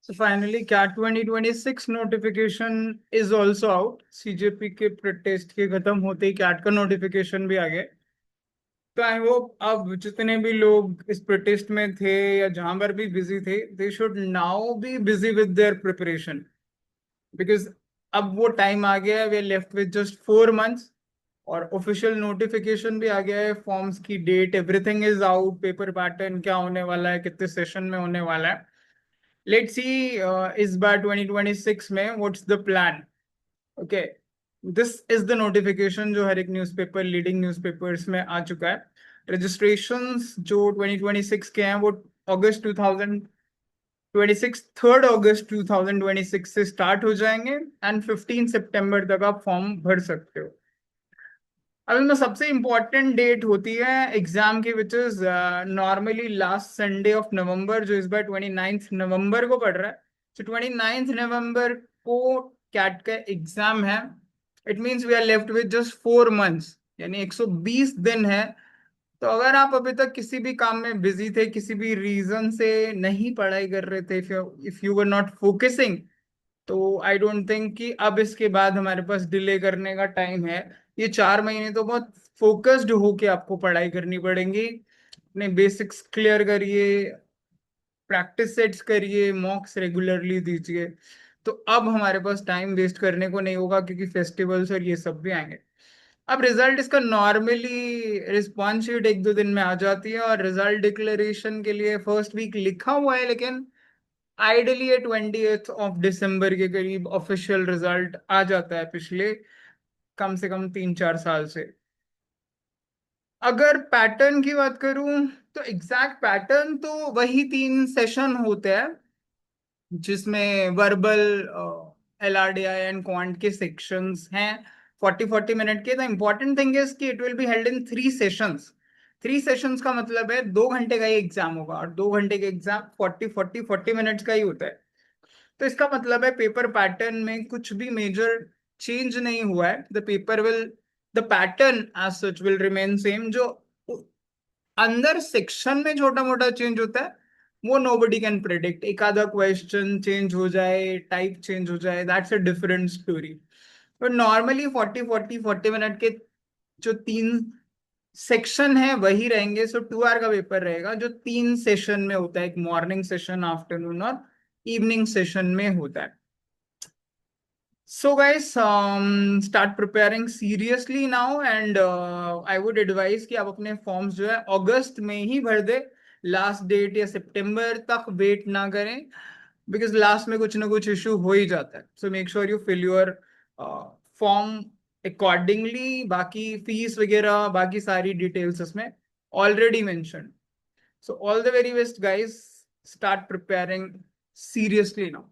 So finally, CAT 2026 notification is also out. CJP के protest के खत्म होते ही CAT का नोटिफिकेशन भी आ गया। तो आई होप अब जितने भी लोग इस प्रोटेस्ट में थे या जहां पर भी बिजी थे, they should now be busy with their preparation, because अब वो टाइम आ गया है। We are left with just 4 months और ऑफिशियल नोटिफिकेशन भी आ गया है, फॉर्म्स की date, everything is out, paper pattern क्या होने वाला है, कितने सेशन में होने वाला है। लेट्स सी इस बार 2026 में what's the plan. Okay, this is the notification जो हर एक न्यूज़पेपर, लीडिंग न्यूज़पेपर्स में आ चुका है। रजिस्ट्रेशंस जो 2026 के हैं वो अगस्त 2026, 3 अगस्त 2026 से स्टार्ट हो जाएंगे एंड 15 सितंबर तक आप फॉर्म भर सकते हो। अब इनमें सबसे इम्पोर्टेंट डेट होती है एग्जाम की, which is normally last Sunday of November, जो इस बार 29 नवंबर को पड़ रहा है। तो 29 नवंबर को कैट का एग्जाम है। It means we are left with just 4 months, यानी 120 दिन है। तो अगर आप अभी तक किसी भी काम में बिजी थे, किसी भी रीजन से नहीं पढ़ाई कर रहे थे, if you were not focusing, तो आई डोंट थिंक कि अब इसके बाद हमारे पास डिले करने का टाइम है। ये 4 महीने तो बहुत फोकस्ड होके आपको पढ़ाई करनी पड़ेगी। अपने बेसिक्स क्लियर करिए, प्रैक्टिस सेट्स करिए, मॉक्स रेगुलरली दीजिए। तो अब हमारे पास टाइम वेस्ट करने को नहीं होगा, क्योंकि फेस्टिवल्स और ये सब भी आएंगे। अब रिजल्ट इसका नॉर्मली रिस्पॉन्स शीट 1-2 दिन में आ जाती है, और रिजल्ट डिक्लेरेशन के लिए फर्स्ट वीक लिखा हुआ है, लेकिन आइडली ये 20 ऑफ दिसंबर के करीब ऑफिशियल रिजल्ट आ जाता है, पिछले कम से कम 3-4 साल से। अगर पैटर्न की बात करूं, तो एग्जैक्ट पैटर्न तो वही 3 सेशन होते हैं, जिसमें वर्बल, LRDI एंड क्वांट के सेक्शंस हैं, 40-40 मिनट के। द इम्पोर्टेंट थिंग इज कि it will be held in 3 sessions. 3 sessions का मतलब है 2 घंटे का ही एग्जाम होगा, और 2 घंटे के एग्जाम 40-40-40 मिनट्स का ही होता है। तो इसका मतलब है पेपर पैटर्न में कुछ भी मेजर चेंज नहीं हुआ है। The paper will, the pattern as such will remain same. जो अंदर सेक्शन में छोटा मोटा चेंज होता है, वो नोबडी कैन प्रिडिक्ट। एक आधा क्वेश्चन चेंज हो जाए, टाइप चेंज हो जाए, that's a different story. But normally 40-40-40 minute के जो 3 सेक्शन है वही रहेंगे। सो 2 आवर का पेपर रहेगा, जो 3 सेशन में होता है, एक मॉर्निंग सेशन, आफ्टरनून और इवनिंग सेशन में होता है। So guys, start preparing seriously now, and I would advise कि आप अपने फॉर्म्स जो है अगस्त में ही भर दे, लास्ट डेट या सितंबर तक वेट ना करें, बिकॉज लास्ट में कुछ ना कुछ इशू हो ही जाता है। So make sure you fill your form accordingly. बाकी फीस वगैरह, बाकी सारी डिटेल्स इसमें already mention. So all the very best guys, start preparing seriously now.